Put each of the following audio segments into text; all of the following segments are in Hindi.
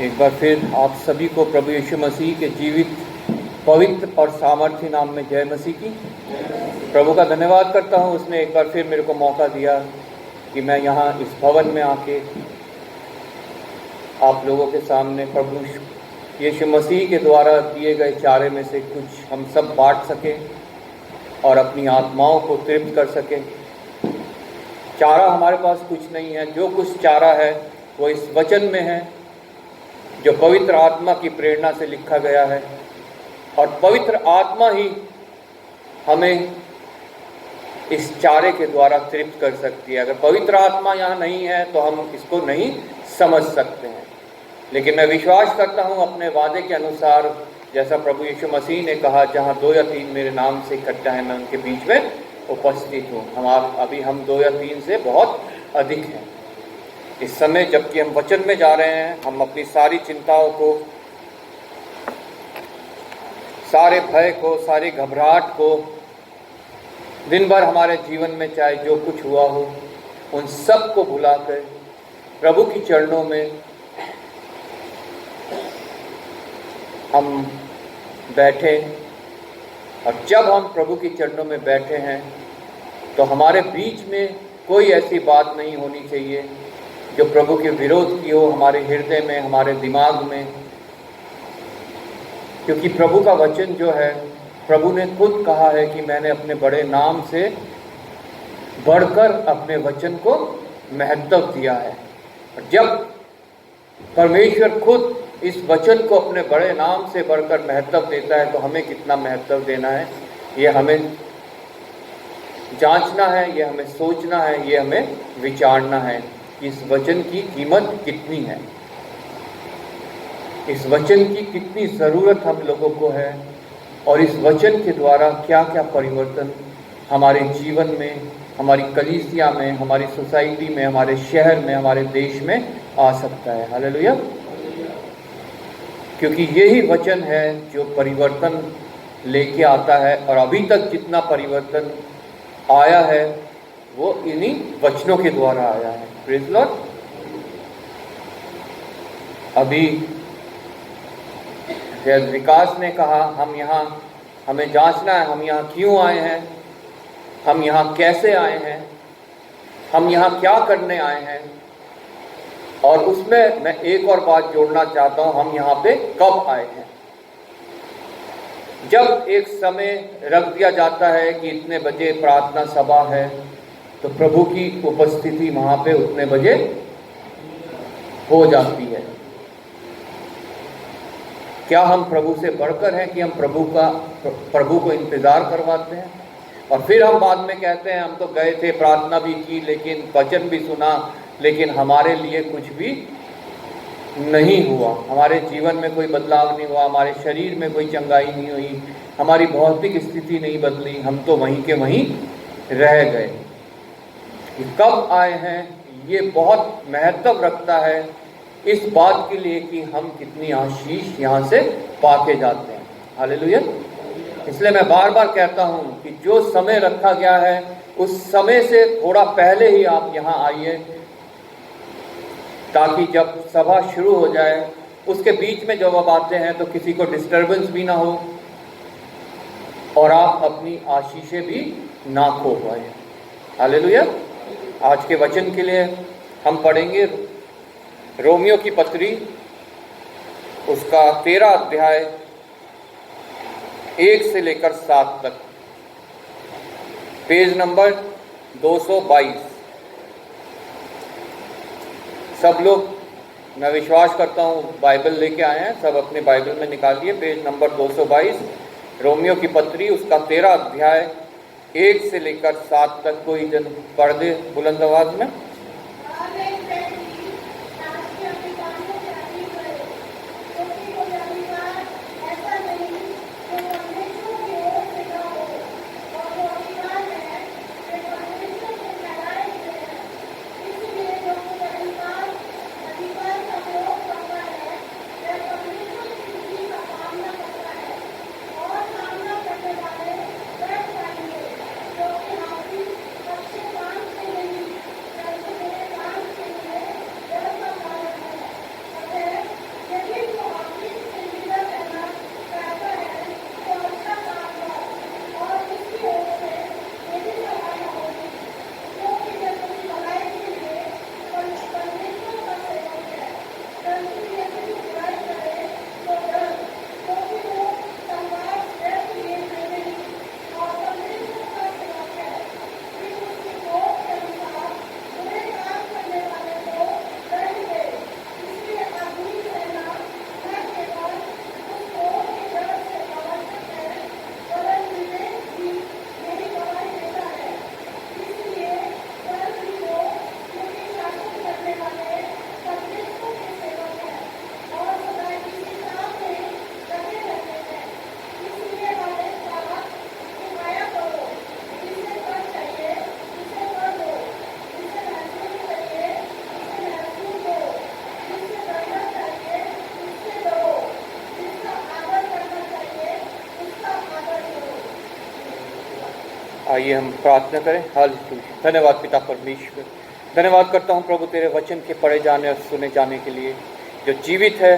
एक बार फिर आप सभी को प्रभु यीशु मसीह के जीवित, पवित्र और सामर्थ्य नाम में जय मसीह की। प्रभु का धन्यवाद करता हूँ, उसने एक बार फिर मेरे को मौका दिया कि मैं यहाँ इस भवन में आके आप लोगों के सामने प्रभु यीशु मसीह के द्वारा दिए गए चारे में से कुछ हम सब बांट सकें और अपनी आत्माओं को तृप्त कर सकें। चारा हमारे पास कुछ नहीं है, जो कुछ चारा है वो इस वचन में है जो पवित्र आत्मा की प्रेरणा से लिखा गया है, और पवित्र आत्मा ही हमें इस चारे के द्वारा तृप्त कर सकती है। अगर पवित्र आत्मा यहाँ नहीं है तो हम इसको नहीं समझ सकते हैं। लेकिन मैं विश्वास करता हूँ अपने वादे के अनुसार, जैसा प्रभु यीशु मसीह ने कहा, जहाँ 2 या 3 मेरे नाम से इकट्ठा है मैं उनके बीच में उपस्थित हूँ। हम 2 या 3 से बहुत अधिक हैं। इस समय जबकि हम वचन में जा रहे हैं, हम अपनी सारी चिंताओं को, सारे भय को, सारी घबराहट को, दिन भर हमारे जीवन में चाहे जो कुछ हुआ हो, उन सब को भुलाकर प्रभु की चरणों में हम बैठे। और जब हम प्रभु की चरणों में बैठे हैं तो हमारे बीच में कोई ऐसी बात नहीं होनी चाहिए जो प्रभु के विरोध की हो हमारे हृदय में, हमारे दिमाग में। क्योंकि प्रभु का वचन जो है, प्रभु ने खुद कहा है कि मैंने अपने बड़े नाम से बढ़कर अपने वचन को महत्व दिया है। और जब परमेश्वर खुद इस वचन को अपने बड़े नाम से बढ़कर महत्व देता है तो हमें कितना महत्व देना है, ये हमें जांचना है, ये हमें सोचना है, ये हमें विचारना है। इस वचन की कीमत कितनी है, इस वचन की कितनी ज़रूरत हम लोगों को है, और इस वचन के द्वारा क्या क्या परिवर्तन हमारे जीवन में, हमारी कलीसिया में, हमारी सोसाइटी में, हमारे शहर में, हमारे देश में आ सकता है। हालेलुया। क्योंकि यही वचन है जो परिवर्तन लेके आता है, और अभी तक जितना परिवर्तन आया है वो इन्हीं वचनों के द्वारा आया है। Praise Lord. अभी विकास ने कहा हमें जांचना है, हम यहाँ क्यों आए हैं, हम यहाँ कैसे आए हैं, हम यहाँ क्या करने आए हैं। और उसमें मैं एक और बात जोड़ना चाहता हूँ, हम यहाँ पे कब आए हैं। जब एक समय रख दिया जाता है कि इतने बजे प्रार्थना सभा है, तो प्रभु की उपस्थिति वहाँ पे उतने बजे हो जाती है। क्या हम प्रभु से बढ़कर हैं कि हम प्रभु को इंतज़ार करवाते हैं, और फिर हम बाद में कहते हैं हम तो गए थे, प्रार्थना भी की, लेकिन वचन भी सुना, लेकिन हमारे लिए कुछ भी नहीं हुआ, हमारे जीवन में कोई बदलाव नहीं हुआ, हमारे शरीर में कोई चंगाई नहीं हुई, हमारी भौतिक स्थिति नहीं बदली, हम तो वहीं के वहीं रह गए। कब आए हैं ये बहुत महत्व रखता है इस बात के लिए कि हम कितनी आशीष यहाँ से पाके जाते हैं। हालेलुया। इसलिए मैं बार बार कहता हूँ कि जो समय रखा गया है उस समय से थोड़ा पहले ही आप यहाँ आइए, ताकि जब सभा शुरू हो जाए उसके बीच में जब आप आते हैं तो किसी को डिस्टर्बेंस भी ना हो और आप अपनी आशीषें भी ना खो पाए। हालेलुया। आज के वचन के लिए हम पढ़ेंगे रोमियो की पत्री उसका 13 अध्याय 1 से लेकर 7 तक, पेज नंबर 222। सब लोग, मैं विश्वास करता हूँ, बाइबल लेके आए हैं, सब अपने बाइबल में निकालिए पेज नंबर 222, रोमियो की पत्री उसका 13 अध्याय 1 से लेकर 7 तक। कोई जन पढ़ दे बुलंद आवाज में। आइए हम प्रार्थना करें। हालेलुया। धन्यवाद पिता परमेश्वर, धन्यवाद करता हूँ प्रभु तेरे वचन के पढ़े जाने और सुने जाने के लिए, जो जीवित है,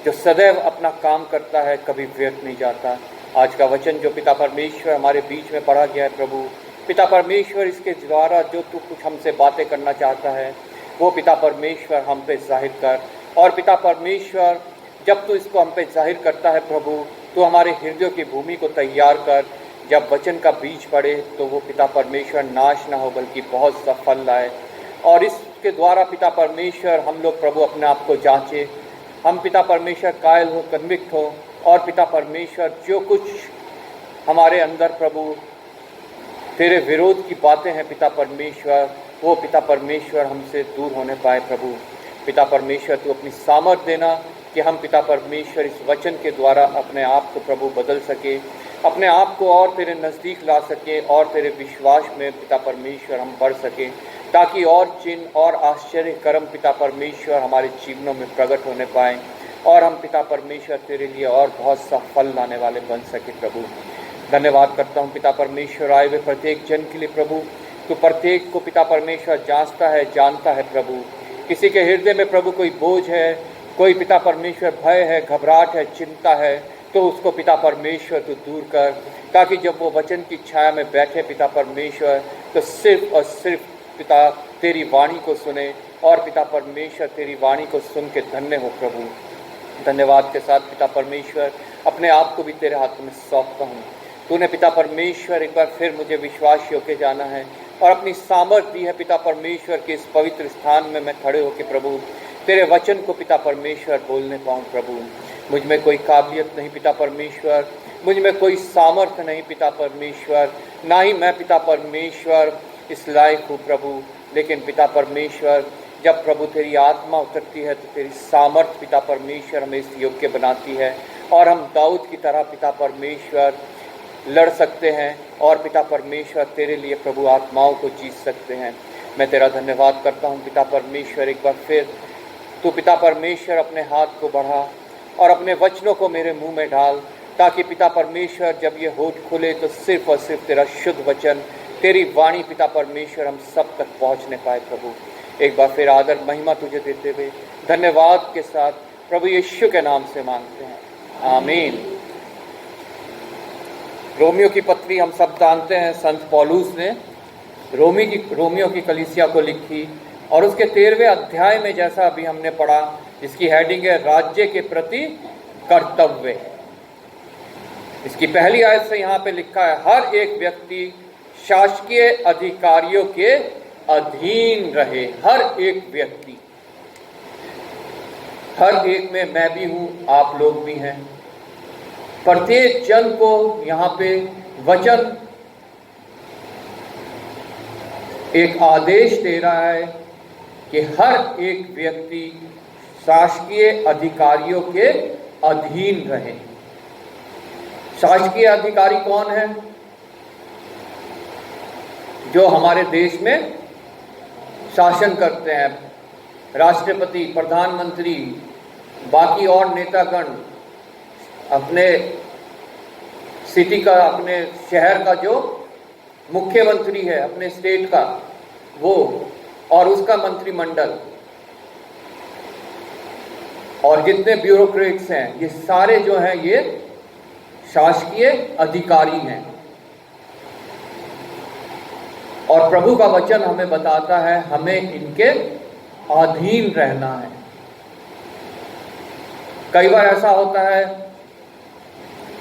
जो सदैव अपना काम करता है, कभी व्यर्थ नहीं जाता। आज का वचन जो पिता परमेश्वर हमारे बीच में पढ़ा गया है प्रभु, पिता परमेश्वर इसके द्वारा जो तू कुछ हमसे बातें करना चाहता है वो पिता परमेश्वर हम पे जाहिर कर। और पिता परमेश्वर जब तू इसको हम पे जाहिर करता है प्रभु, तो हमारे हृदयों की भूमि को तैयार कर। जब वचन का बीज पड़े तो वो पिता परमेश्वर नाश ना हो बल्कि बहुत सा फल लाए। और इसके द्वारा पिता परमेश्वर हम लोग प्रभु अपने आप को जांचे, हम पिता परमेश्वर कायल हो, कन्विक्ट हो, और पिता परमेश्वर जो कुछ हमारे अंदर प्रभु तेरे विरोध की बातें हैं पिता परमेश्वर, वो पिता परमेश्वर हमसे दूर होने पाए प्रभु। पिता परमेश्वर तू अपनी सामर्थ देना कि हम पिता परमेश्वर इस वचन के द्वारा अपने आप को प्रभु बदल सके, अपने आप को और तेरे नज़दीक ला सके, और तेरे विश्वास में पिता परमेश्वर हम बढ़ सके, ताकि और चिन्ह और आश्चर्य कर्म पिता परमेश्वर हमारे जीवनों में प्रकट होने पाए, और हम पिता परमेश्वर तेरे लिए और बहुत सा फल लाने वाले बन सके प्रभु। धन्यवाद करता हूँ पिता परमेश्वर आए हुए प्रत्येक जन के लिए प्रभु। तो प्रत्येक को पिता परमेश्वर जांचता है, जानता है प्रभु। किसी के हृदय में प्रभु कोई बोझ है, कोई पिता परमेश्वर भय है, घबराहट है, चिंता है, तो उसको पिता परमेश्वर तो दूर कर, ताकि जब वो वचन की छाया में बैठे पिता परमेश्वर, तो सिर्फ और सिर्फ पिता तेरी वाणी को सुने, और पिता परमेश्वर तेरी वाणी को सुन के धन्य हो प्रभु। धन्यवाद के साथ पिता परमेश्वर अपने आप को भी तेरे हाथ में सौंपता हूँ। तूने पिता परमेश्वर एक बार फिर मुझे विश्वास योग्य जाना है, और अपनी सामर्थ दी है पिता परमेश्वर के इस पवित्र स्थान में मैं खड़े होकर प्रभु तेरे वचन को पिता परमेश्वर बोलने पाऊँ प्रभु। मुझ में कोई काबिलियत नहीं पिता परमेश्वर, मुझ में कोई सामर्थ्य नहीं पिता परमेश्वर, ना ही मैं पिता परमेश्वर इस लायक हूँ प्रभु। लेकिन पिता परमेश्वर जब प्रभु तेरी आत्मा उतरती है तो तेरी सामर्थ पिता परमेश्वर हमें इस योग्य बनाती है, और हम दाऊद की तरह पिता परमेश्वर लड़ सकते हैं, और पिता परमेश्वर तेरे लिए प्रभु आत्माओं को जीत सकते हैं। मैं तेरा धन्यवाद करता हूँ पिता परमेश्वर। एक बार फिर तू पिता परमेश्वर अपने हाथ को बढ़ा और अपने वचनों को मेरे मुंह में डाल, ताकि पिता परमेश्वर जब ये होठ खुले तो सिर्फ और सिर्फ तेरा शुद्ध वचन, तेरी वाणी पिता परमेश्वर हम सब तक पहुंचने पाए प्रभु। एक बार फिर आदर महिमा तुझे देते हुए धन्यवाद के साथ प्रभु यीशु के नाम से मांगते हैं, आमीन। रोमियो की पत्री हम सब जानते हैं, संत पौलुस ने रोमियो की कलीसिया को लिखी, और उसके 13वें अध्याय में जैसा अभी हमने पढ़ा, इसकी हेडिंग है राज्य के प्रति कर्तव्य। इसकी पहली आयत से यहाँ पे लिखा है, हर एक व्यक्ति शासकीय अधिकारियों के अधीन रहे। हर एक व्यक्ति, हर एक में मैं भी हूं, आप लोग भी हैं। प्रत्येक जन को यहाँ पे वचन एक आदेश दे रहा है कि हर एक व्यक्ति शासकीय अधिकारियों के अधीन रहे। शासकीय अधिकारी कौन है? जो हमारे देश में शासन करते हैं, राष्ट्रपति, प्रधानमंत्री, बाकी और नेतागण, अपने सिटी का, अपने शहर का जो मुख्यमंत्री है, अपने स्टेट का वो, और उसका मंत्रिमंडल, और जितने ब्यूरोक्रेट्स हैं, ये सारे जो हैं ये शासकीय अधिकारी हैं। और प्रभु का वचन हमें बताता है हमें इनके अधीन रहना है। कई बार ऐसा होता है,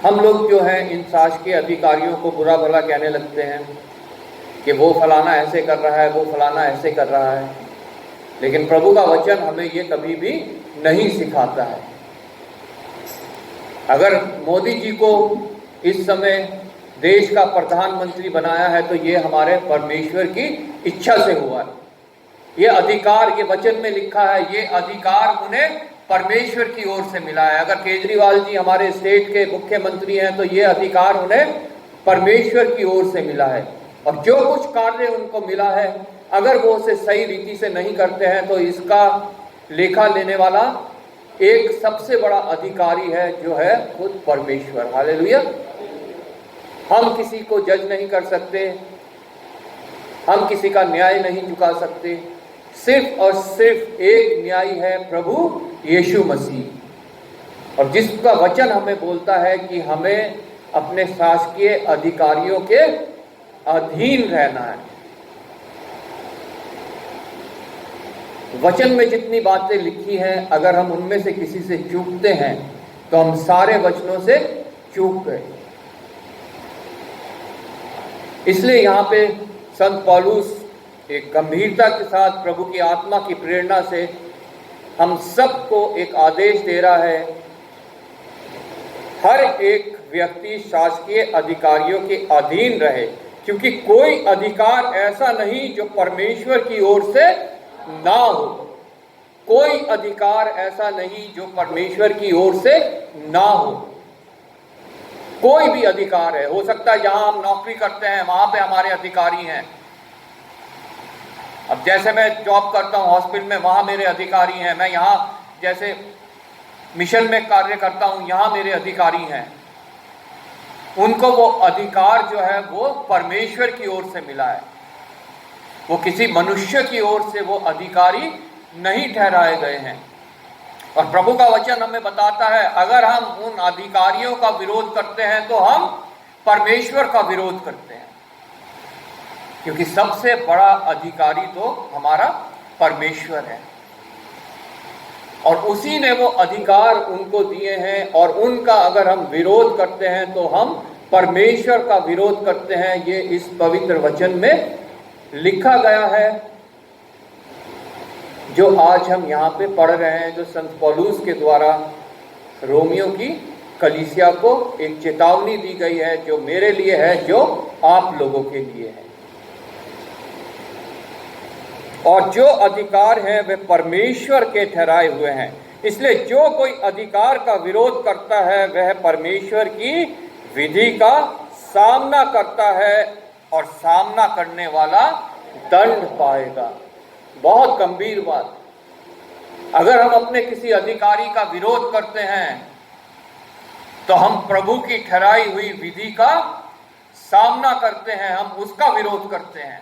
हम लोग जो हैं इन शासकीय अधिकारियों को बुरा भला कहने लगते हैं कि वो फलाना ऐसे कर रहा है, वो फलाना ऐसे कर रहा है, लेकिन प्रभु का वचन हमें ये कभी भी नहीं सिखाता है। अगर मोदी जी को इस समय देश का प्रधानमंत्री बनाया है तो ये हमारे परमेश्वर की इच्छा से हुआ है। ये अधिकार, ये वचन में लिखा है, ये अधिकार उन्हें परमेश्वर की ओर से मिला है। अगर केजरीवाल जी हमारे स्टेट के मुख्यमंत्री हैं तो ये अधिकार उन्हें परमेश्वर की ओर से मिला है। और जो कुछ कार्य उनको मिला है, अगर वो उसे सही रीति से नहीं करते हैं तो इसका लेखा लेने वाला एक सबसे बड़ा अधिकारी है, जो है खुद परमेश्वर। हालेलुया। हम किसी को जज नहीं कर सकते, हम किसी का न्याय नहीं चुका सकते। सिर्फ और सिर्फ एक न्याय है, प्रभु यीशु मसीह। और जिसका वचन हमें बोलता है कि हमें अपने शासकीय अधिकारियों के अधीन रहना है। वचन में जितनी बातें लिखी हैं, अगर हम उनमें से किसी से चूकते हैं तो हम सारे वचनों से चूक गए। इसलिए यहाँ पे संत पौलुस एक गंभीरता के साथ प्रभु की आत्मा की प्रेरणा से हम सबको एक आदेश दे रहा है, हर एक व्यक्ति शासकीय अधिकारियों के अधीन रहे, क्योंकि कोई अधिकार ऐसा नहीं जो परमेश्वर की ओर से ना हो। कोई अधिकार ऐसा नहीं जो परमेश्वर की ओर से ना हो। कोई भी अधिकार है, हो सकता है जहां हम नौकरी करते हैं वहां पे हमारे अधिकारी हैं। अब जैसे मैं जॉब करता हूं हॉस्पिटल में, वहां मेरे अधिकारी हैं। मैं यहाँ जैसे मिशन में कार्य करता हूं, यहाँ मेरे अधिकारी हैं। उनको वो अधिकार जो है वो परमेश्वर की ओर से मिला है, वो किसी मनुष्य की ओर से वो अधिकारी नहीं ठहराए गए हैं। और प्रभु का वचन हमें बताता है, अगर हम उन अधिकारियों का विरोध करते हैं तो हम परमेश्वर का विरोध करते हैं, क्योंकि सबसे बड़ा अधिकारी तो हमारा परमेश्वर है। और उसी ने वो अधिकार उनको दिए हैं, और उनका अगर हम विरोध करते हैं तो हम परमेश्वर का विरोध करते हैं। ये इस पवित्र वचन में लिखा गया है, जो आज हम यहाँ पे पढ़ रहे हैं, जो संत पौलुस के द्वारा रोमियो की कलीसिया को एक चेतावनी दी गई है, जो मेरे लिए है, जो आप लोगों के लिए है। और जो अधिकार हैं वे परमेश्वर के ठहराए हुए हैं, इसलिए जो कोई अधिकार का विरोध करता है वह परमेश्वर की विधि का सामना करता है, और सामना करने वाला दंड पाएगा। बहुत गंभीर बात। अगर हम अपने किसी अधिकारी का विरोध करते हैं तो हम प्रभु की ठहराई हुई विधि का सामना करते हैं, हम उसका विरोध करते हैं।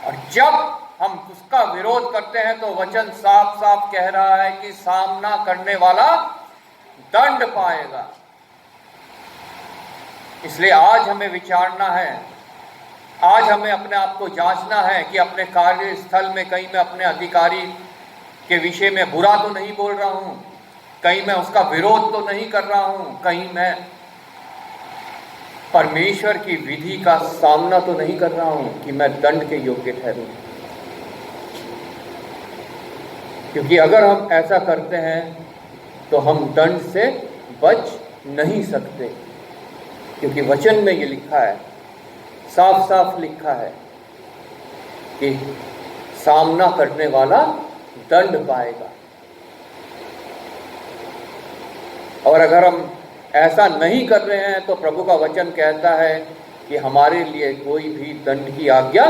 और जब हम उसका विरोध करते हैं तो वचन साफ साफ कह रहा है कि सामना करने वाला दंड पाएगा। इसलिए आज हमें विचारना है आज हमें अपने आप को जांचना है कि अपने कार्यस्थल में कहीं मैं अपने अधिकारी के विषय में बुरा तो नहीं बोल रहा हूँ, कहीं मैं उसका विरोध तो नहीं कर रहा हूँ, कहीं मैं परमेश्वर की विधि का सामना तो नहीं कर रहा हूँ कि मैं दंड के योग्य ठहरूं। क्योंकि अगर हम ऐसा करते हैं तो हम दंड से बच नहीं सकते, क्योंकि वचन में ये लिखा है, साफ साफ लिखा है कि सामना करने वाला दंड पाएगा। और अगर हम ऐसा नहीं कर रहे हैं तो प्रभु का वचन कहता है कि हमारे लिए कोई भी दंड की आज्ञा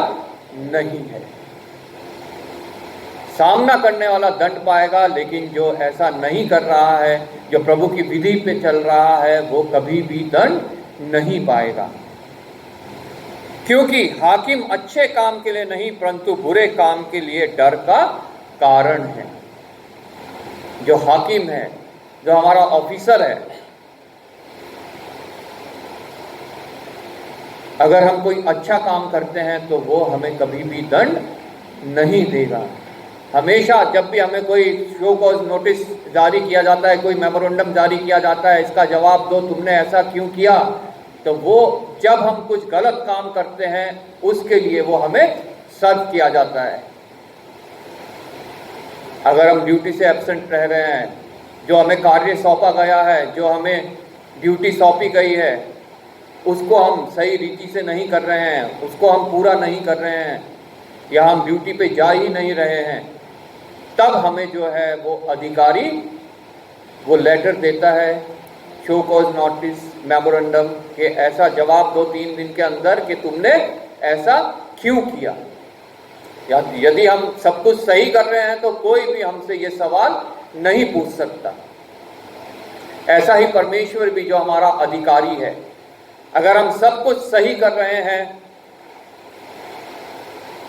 नहीं है। सामना करने वाला दंड पाएगा, लेकिन जो ऐसा नहीं कर रहा है, जो प्रभु की विधि पे चल रहा है, वो कभी भी दंड नहीं पाएगा। क्योंकि हाकिम अच्छे काम के लिए नहीं परंतु बुरे काम के लिए डर का कारण है। जो हाकिम है, जो हमारा ऑफिसर है, अगर हम कोई अच्छा काम करते हैं तो वो हमें कभी भी दंड नहीं देगा। हमेशा जब भी हमें कोई शो कॉज नोटिस जारी किया जाता है, कोई मेमोरेंडम जारी किया जाता है, इसका जवाब दो, तुमने ऐसा क्यों किया, तो वो जब हम कुछ गलत काम करते हैं उसके लिए वो हमें सर्व किया जाता है। अगर हम ड्यूटी से एब्सेंट रह रहे हैं, जो हमें कार्य सौंपा गया है, जो हमें ड्यूटी सौंपी गई है, उसको हम सही रीति से नहीं कर रहे हैं, उसको हम पूरा नहीं कर रहे हैं, या हम ड्यूटी पे जा ही नहीं रहे हैं, तब हमें जो है वो अधिकारी वो लेटर देता है, शो कॉज नोटिस मेमोरेंडम, के ऐसा जवाब दो 3 दिन के अंदर कि तुमने ऐसा क्यों किया। यदि हम सब कुछ सही कर रहे हैं तो कोई भी हमसे ये सवाल नहीं पूछ सकता। ऐसा ही परमेश्वर भी जो हमारा अधिकारी है, अगर हम सब कुछ सही कर रहे हैं,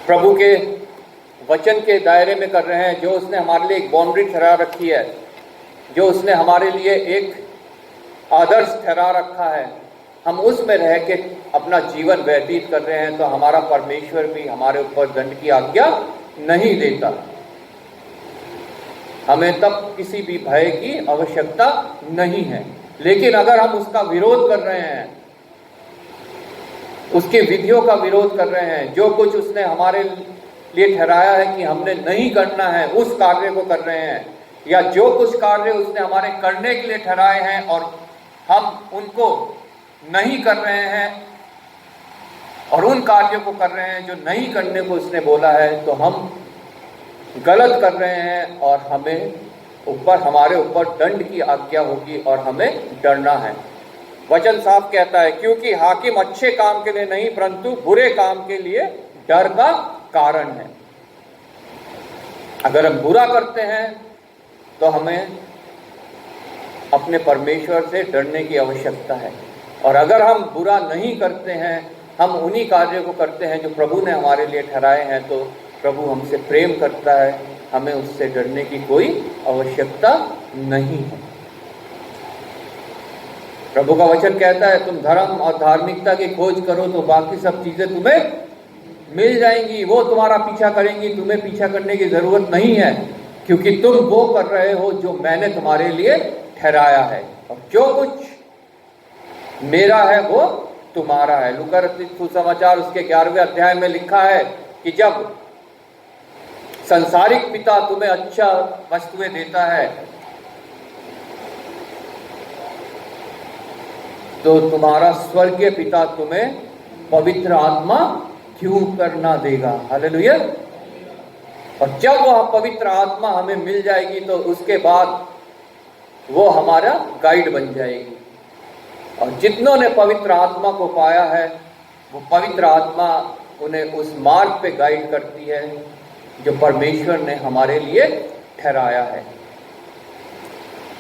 प्रभु के वचन के दायरे में कर रहे हैं, जो उसने हमारे लिए एक बाउंड्री ठहरा रखी है, जो उसने हमारे लिए एक आदर्श ठहरा रखा है, हम उसमें रह के अपना जीवन व्यतीत कर रहे हैं, तो हमारा परमेश्वर भी हमारे ऊपर दंड की आज्ञा नहीं देता। हमें तब किसी भी भय की आवश्यकता नहीं है। लेकिन अगर हम उसका विरोध कर रहे हैं, उसके विधियों का विरोध कर रहे हैं, जो कुछ उसने हमारे लिए ठहराया है कि हमने नहीं करना है, उस कार्य को कर रहे हैं, या जो कुछ कार्य उसने हमारे करने के लिए ठहराए हैं और हम उनको नहीं कर रहे हैं और उन कार्यों को कर रहे हैं जो नहीं करने को उसने बोला है, तो हम गलत कर रहे हैं और हमारे ऊपर दंड की आज्ञा होगी और हमें डरना है। वचन साफ कहता है, क्योंकि हाकिम अच्छे काम के लिए नहीं परंतु बुरे काम के लिए डर का कारण है। अगर हम बुरा करते हैं तो हमें अपने परमेश्वर से डरने की आवश्यकता है, और अगर हम बुरा नहीं करते हैं, हम उन्हीं कार्यों को करते हैं जो प्रभु ने हमारे लिए ठहराए हैं, तो प्रभु हमसे प्रेम करता है, हमें उससे डरने की कोई आवश्यकता नहीं है। प्रभु का वचन कहता है, तुम धर्म और धार्मिकता की खोज करो तो बाकी सब चीजें तुम्हें मिल जाएंगी, वो तुम्हारा पीछा करेंगी, तुम्हें पीछा करने की जरूरत नहीं है, क्योंकि तुम वो कर रहे हो जो मैंने तुम्हारे लिए ठहराया है, और जो कुछ मेरा है वो तुम्हारा है। लूका रचित सुसमाचार उसके 11वें अध्याय में लिखा है कि जब संसारिक पिता तुम्हें अच्छा वस्तुएं देता है, तो तुम्हारा स्वर्गीय पिता तुम्हें पवित्र आत्मा क्यों करना देगा। हालेलुया। और जब वह पवित्र आत्मा हमें मिल जाएगी तो उसके बाद वो हमारा गाइड बन जाएगी, और जितनों ने पवित्र आत्मा को पाया है, वो पवित्र आत्मा उन्हें उस मार्ग पे गाइड करती है जो परमेश्वर ने हमारे लिए ठहराया है।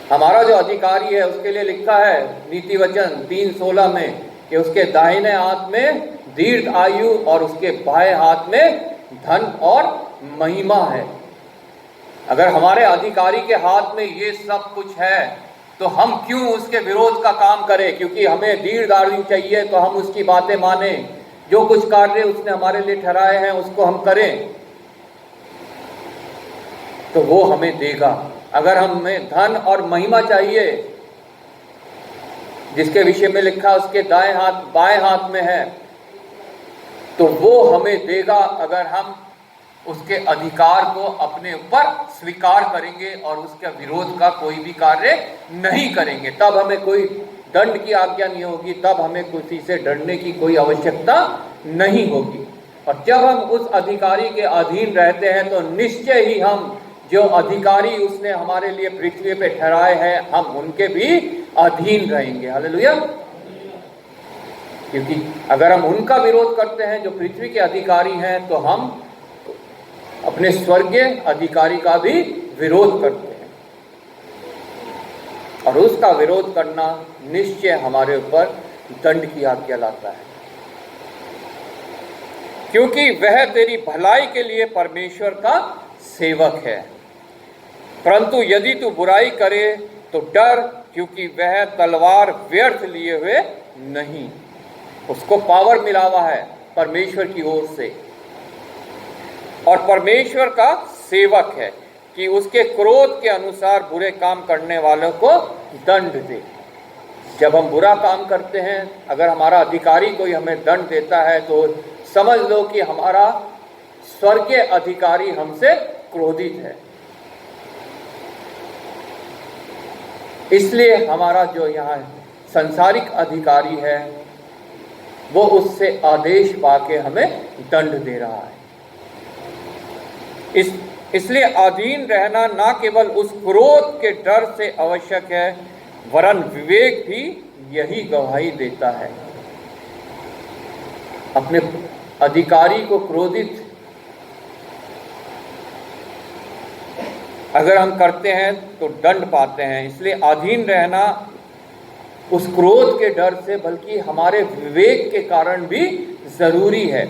हमारा जो अधिकारी है उसके लिए लिखा है नीति वचन 3:16 में कि उसके दाहिने हाथ में दीर्घ आयु और उसके बाएं हाथ में धन और महिमा है। अगर हमारे अधिकारी के हाथ में ये सब कुछ है तो हम क्यों उसके विरोध का काम करें? क्योंकि हमें दीर्घ आयु चाहिए तो हम उसकी बातें माने, जो कुछ कार्य उसने हमारे लिए ठहराए हैं उसको हम करें तो वो हमें देगा। अगर हमें धन और महिमा चाहिए, जिसके विषय में लिखा उसके दाएं हाथ बाएं हाथ में है, तो वो हमें देगा अगर हम उसके अधिकार को अपने ऊपर स्वीकार करेंगे और उसके विरोध का कोई भी कार्य नहीं करेंगे। तब हमें कोई दंड की आज्ञा नहीं होगी, तब हमें किसी से डरने की कोई आवश्यकता नहीं होगी। और जब हम उस अधिकारी के अधीन रहते हैं तो निश्चय ही हम जो अधिकारी उसने हमारे लिए पृथ्वी पे ठहराए हैं, हम उनके भी अधीन रहेंगे। हालेलुया। क्योंकि अगर हम उनका विरोध करते हैं जो पृथ्वी के अधिकारी हैं, तो हम अपने स्वर्गीय अधिकारी का भी विरोध करते हैं, और उसका विरोध करना निश्चय हमारे ऊपर दंड की आज्ञा लाता है। क्योंकि वह तेरी भलाई के लिए परमेश्वर का सेवक है। परंतु यदि तू बुराई करे तो डर, क्योंकि वह तलवार व्यर्थ लिए हुए नहीं। उसको पावर मिला हुआ है परमेश्वर की ओर से, और परमेश्वर का सेवक है कि उसके क्रोध के अनुसार बुरे काम करने वालों को दंड दे। जब हम बुरा काम करते हैं, अगर हमारा अधिकारी कोई हमें दंड देता है, तो समझ लो कि हमारा स्वर्गीय अधिकारी हमसे क्रोधित है। इसलिए हमारा जो यहाँ संसारिक अधिकारी है वो उससे आदेश पाके हमें दंड दे रहा है। इसलिए अधीन रहना न केवल उस क्रोध के डर से आवश्यक है, वरन विवेक भी यही गवाही देता है। अपने अधिकारी को क्रोधित अगर हम करते हैं तो दंड पाते हैं। इसलिए अधीन रहना उस क्रोध के डर से, बल्कि हमारे विवेक के कारण भी जरूरी है।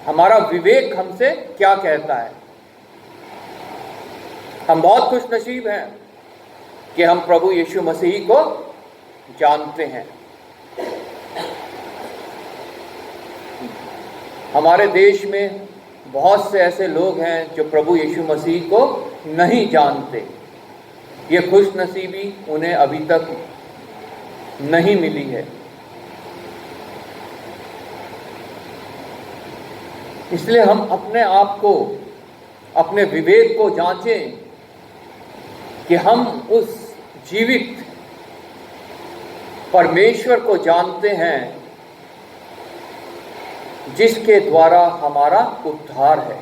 हमारा विवेक हमसे क्या कहता है। हम बहुत खुशनसीब हैं कि हम प्रभु यीशु मसीह को जानते हैं। हमारे देश में बहुत से ऐसे लोग हैं जो प्रभु यीशु मसीह को नहीं जानते। ये खुशनसीबी उन्हें अभी तक नहीं मिली है। इसलिए हम अपने आप को, अपने विवेक को जांचें कि हम उस जीवित परमेश्वर को जानते हैं जिसके द्वारा हमारा उद्धार है।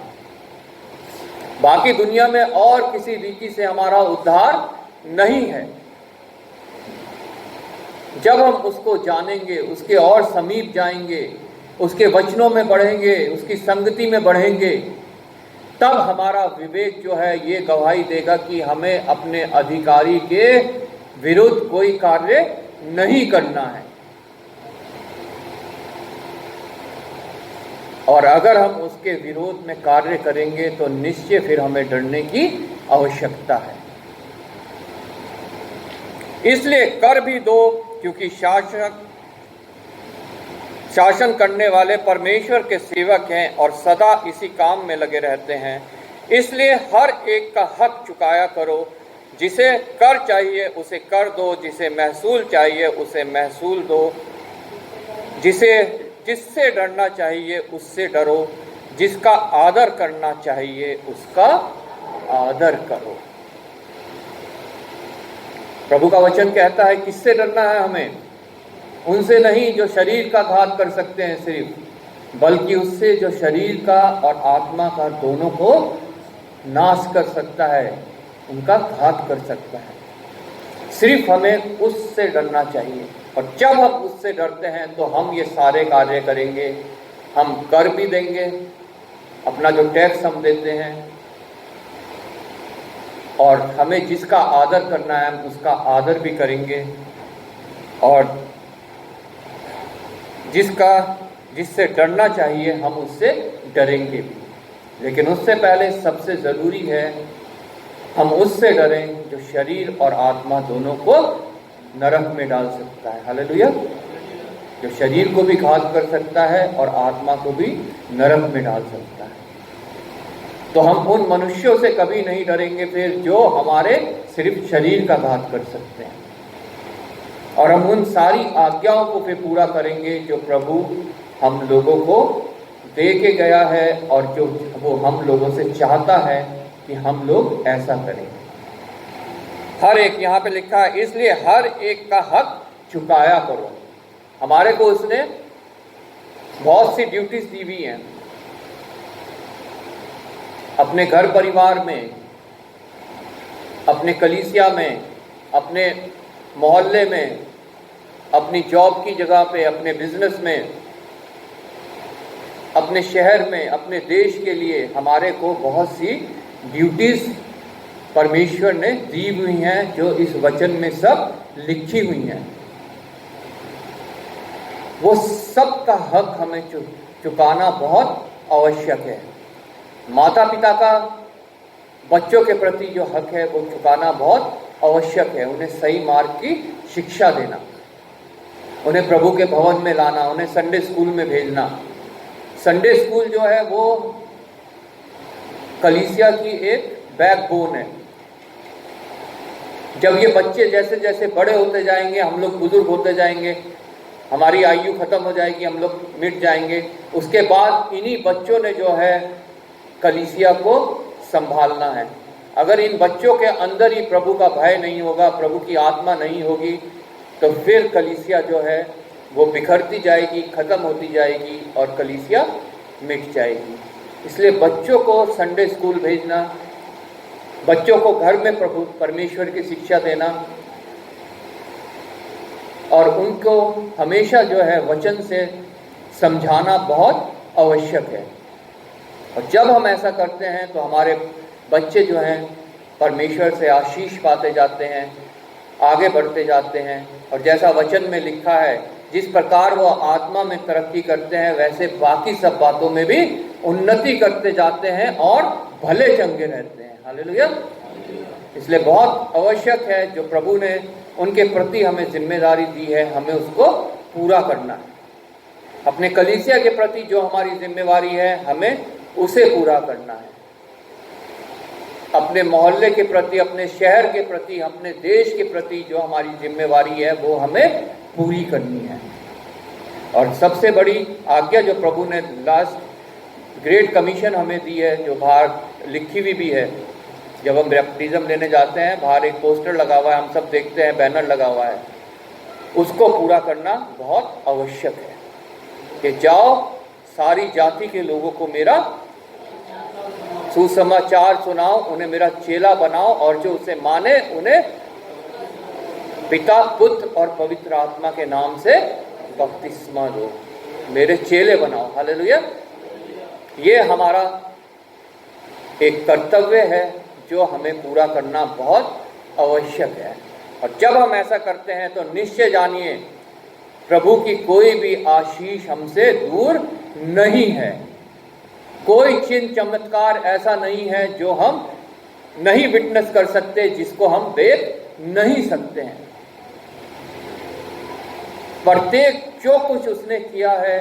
बाकी दुनिया में और किसी रीति से हमारा उद्धार नहीं है। जब हम उसको जानेंगे, उसके और समीप जाएंगे, उसके वचनों में बढ़ेंगे, उसकी संगति में बढ़ेंगे, तब हमारा विवेक जो है ये गवाही देगा कि हमें अपने अधिकारी के विरुद्ध कोई कार्य नहीं करना है। और अगर हम उसके विरोध में कार्य करेंगे तो निश्चय फिर हमें डरने की आवश्यकता है। इसलिए कर भी दो, क्योंकि शासन करने वाले परमेश्वर के सेवक हैं और सदा इसी काम में लगे रहते हैं। इसलिए हर एक का हक चुकाया करो। जिसे कर चाहिए उसे कर दो, जिसे महसूल चाहिए उसे महसूल दो, जिससे डरना चाहिए उससे डरो, जिसका आदर करना चाहिए उसका आदर करो। प्रभु का वचन कहता है किससे डरना है हमें? उनसे नहीं जो शरीर का घात कर सकते हैं सिर्फ, बल्कि उससे जो शरीर का और आत्मा का दोनों को नाश कर सकता है, उनका घात कर सकता है। सिर्फ हमें उससे डरना चाहिए। और जब हम उससे डरते हैं तो हम ये सारे कार्य करेंगे। हम कर भी देंगे, अपना जो टैक्स हम देते हैं, और हमें जिसका आदर करना है हम उसका आदर भी करेंगे, और जिससे डरना चाहिए हम उससे डरेंगे भी। लेकिन उससे पहले सबसे ज़रूरी है हम उससे डरें जो शरीर और आत्मा दोनों को नरक में डाल सकता है। हालेलुया। जो शरीर को भी घात कर सकता है और आत्मा को भी नरक में डाल सकता है। तो हम उन मनुष्यों से कभी नहीं डरेंगे फिर जो हमारे सिर्फ शरीर का घात कर सकते हैं, और हम उन सारी आज्ञाओं को फिर पूरा करेंगे जो प्रभु हम लोगों को दे के गया है और जो वो हम लोगों से चाहता है कि हम लोग ऐसा करें। हर एक, यहाँ पे लिखा है, इसलिए हर एक का हक चुकाया करो। हमारे को उसने बहुत सी ड्यूटीज दी हुई हैं, अपने घर परिवार में, अपने कलीसिया में, अपने मोहल्ले में, अपनी जॉब की जगह पे, अपने बिजनेस में, अपने शहर में, अपने देश के लिए हमारे को बहुत सी ड्यूटीज परमेश्वर ने दी हुई हैं जो इस वचन में सब लिखी हुई हैं। वो सब का हक हमें चुकाना बहुत आवश्यक है। माता पिता का बच्चों के प्रति जो हक है वो चुकाना बहुत आवश्यक है। उन्हें सही मार्ग की शिक्षा देना, उन्हें प्रभु के भवन में लाना, उन्हें संडे स्कूल में भेजना। संडे स्कूल जो है वो कलीसिया की एक बैकबोन है। जब ये बच्चे जैसे जैसे बड़े होते जाएंगे, हम लोग बुजुर्ग होते जाएंगे, हमारी आयु खत्म हो जाएगी, हम लोग मिट जाएंगे, उसके बाद इन्हीं बच्चों ने जो है कलीसिया को संभालना है। अगर इन बच्चों के अंदर ही प्रभु का भय नहीं होगा, प्रभु की आत्मा नहीं होगी, तो फिर कलीसिया जो है वो बिखरती जाएगी, खत्म होती जाएगी और कलीसिया मिट जाएगी। इसलिए बच्चों को संडे स्कूल भेजना, बच्चों को घर में प्रभु परमेश्वर की शिक्षा देना और उनको हमेशा जो है वचन से समझाना बहुत आवश्यक है। और जब हम ऐसा करते हैं तो हमारे बच्चे जो हैं परमेश्वर से आशीष पाते जाते हैं, आगे बढ़ते जाते हैं, और जैसा वचन में लिखा है, जिस प्रकार वो आत्मा में तरक्की करते हैं वैसे बाकी सब बातों में भी उन्नति करते जाते हैं और भले चंगे रहते हैं। हालेलुया। इसलिए बहुत आवश्यक है, जो प्रभु ने उनके प्रति हमें जिम्मेदारी दी है, हमें उसको पूरा करना है। अपने कलीसिया के प्रति जो हमारी जिम्मेवारी है, हमें उसे पूरा करना है। अपने मोहल्ले के प्रति, अपने शहर के प्रति, अपने देश के प्रति जो हमारी जिम्मेवारी है वो हमें पूरी करनी है। और सबसे बड़ी आज्ञा जो प्रभु ने लास्ट ग्रेट कमीशन हमें दी है, जो बाहर लिखी हुई भी है, जब हम बैप्टिज्म लेने जाते हैं, बाहर एक पोस्टर लगा हुआ है, हम सब देखते हैं, बैनर लगा हुआ है, उसको पूरा करना बहुत आवश्यक है कि जाओ सारी जाति के लोगों को मेरा सुसमाचार सुनाओ, उन्हें मेरा चेला बनाओ, और जो उसे माने उन्हें पिता, पुत्र और पवित्र आत्मा के नाम से बपतिस्मा दो, मेरे चेले बनाओ। हालेलुया। ये हमारा एक कर्तव्य है जो हमें पूरा करना बहुत आवश्यक है। और जब हम ऐसा करते हैं तो निश्चय जानिए प्रभु की कोई भी आशीष हमसे दूर नहीं है। कोई चिन्ह चमत्कार ऐसा नहीं है जो हम नहीं विटनेस कर सकते, जिसको हम देख नहीं सकते हैं। प्रत्येक जो कुछ उसने किया है,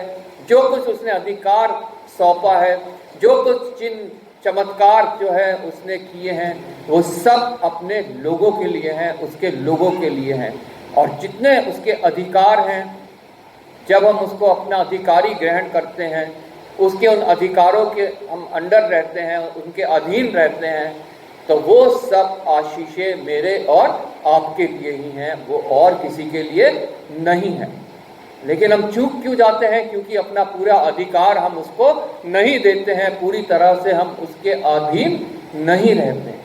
जो कुछ उसने अधिकार सौंपा है, जो कुछ चिन्ह चमत्कार जो है उसने किए हैं, वो सब अपने लोगों के लिए हैं, उसके लोगों के लिए हैं। और जितने उसके अधिकार हैं, जब हम उसको अपना अधिकारी ग्रहण करते हैं, उसके उन अधिकारों के हम अंडर रहते हैं, उनके अधीन रहते हैं, तो वो सब आशीषें मेरे और आपके लिए ही हैं, वो और किसी के लिए नहीं है। लेकिन हम चूक क्यों जाते हैं? क्योंकि अपना पूरा अधिकार हम उसको नहीं देते हैं, पूरी तरह से हम उसके अधीन नहीं रहते हैं,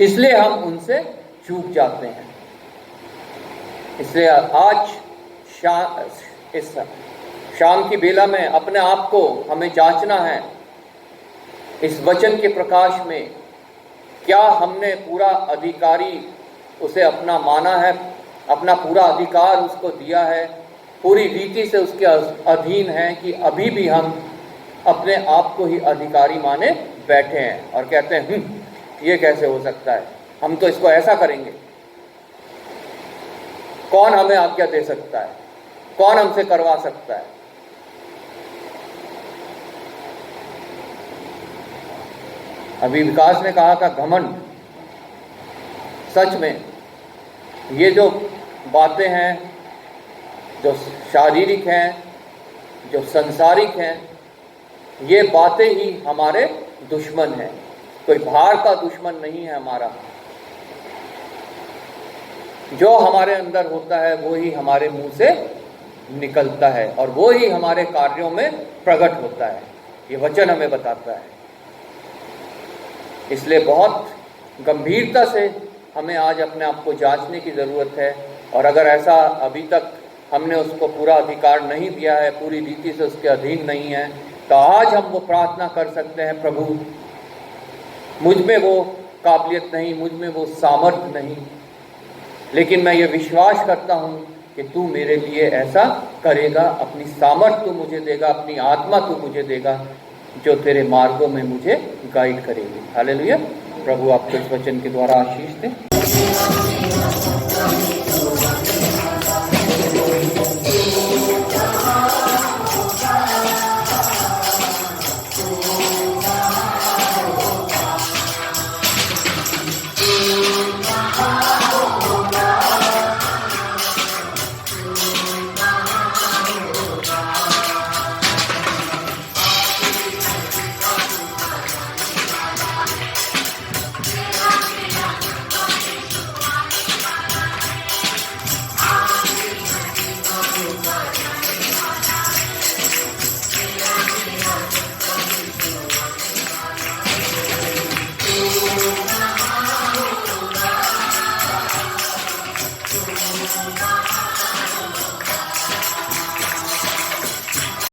इसलिए हम उनसे चूक जाते हैं। इसलिए आज इस शाम की बेला में अपने आप को हमें जांचना है, इस वचन के प्रकाश में क्या हमने पूरा अधिकारी उसे अपना माना है, अपना पूरा अधिकार उसको दिया है, पूरी रीति से उसके अधीन है, कि अभी भी हम अपने आप को ही अधिकारी माने बैठे हैं और कहते हैं ये कैसे हो सकता है, हम तो इसको ऐसा करेंगे, कौन हमें आज्ञा दे सकता है। कौन हमसे करवा सकता है? अभी विकास ने कहा था घमंड। सच में ये जो बातें हैं, जो शारीरिक हैं, जो संसारिक हैं, ये बातें ही हमारे दुश्मन हैं। कोई बाहर का दुश्मन नहीं है हमारा। जो हमारे अंदर होता है वो ही हमारे मुंह से निकलता है और वो ही हमारे कार्यों में प्रकट होता है। ये वचन हमें बताता है। इसलिए बहुत गंभीरता से हमें आज अपने आप को जांचने की ज़रूरत है। और अगर ऐसा अभी तक हमने उसको पूरा अधिकार नहीं दिया है, पूरी रीति से उसके अधीन नहीं है, तो आज हम वो प्रार्थना कर सकते हैं, प्रभु मुझ में वो काबिलियत नहीं, मुझ में वो सामर्थ्य नहीं, लेकिन मैं ये विश्वास करता हूँ कि तू मेरे लिए ऐसा करेगा। अपनी सामर्थ्य तू मुझे देगा, अपनी आत्मा तू मुझे देगा, जो तेरे मार्गों में मुझे गाइड करेगी। हालेलुया। प्रभु आपको इस वचन के द्वारा आशीष दे।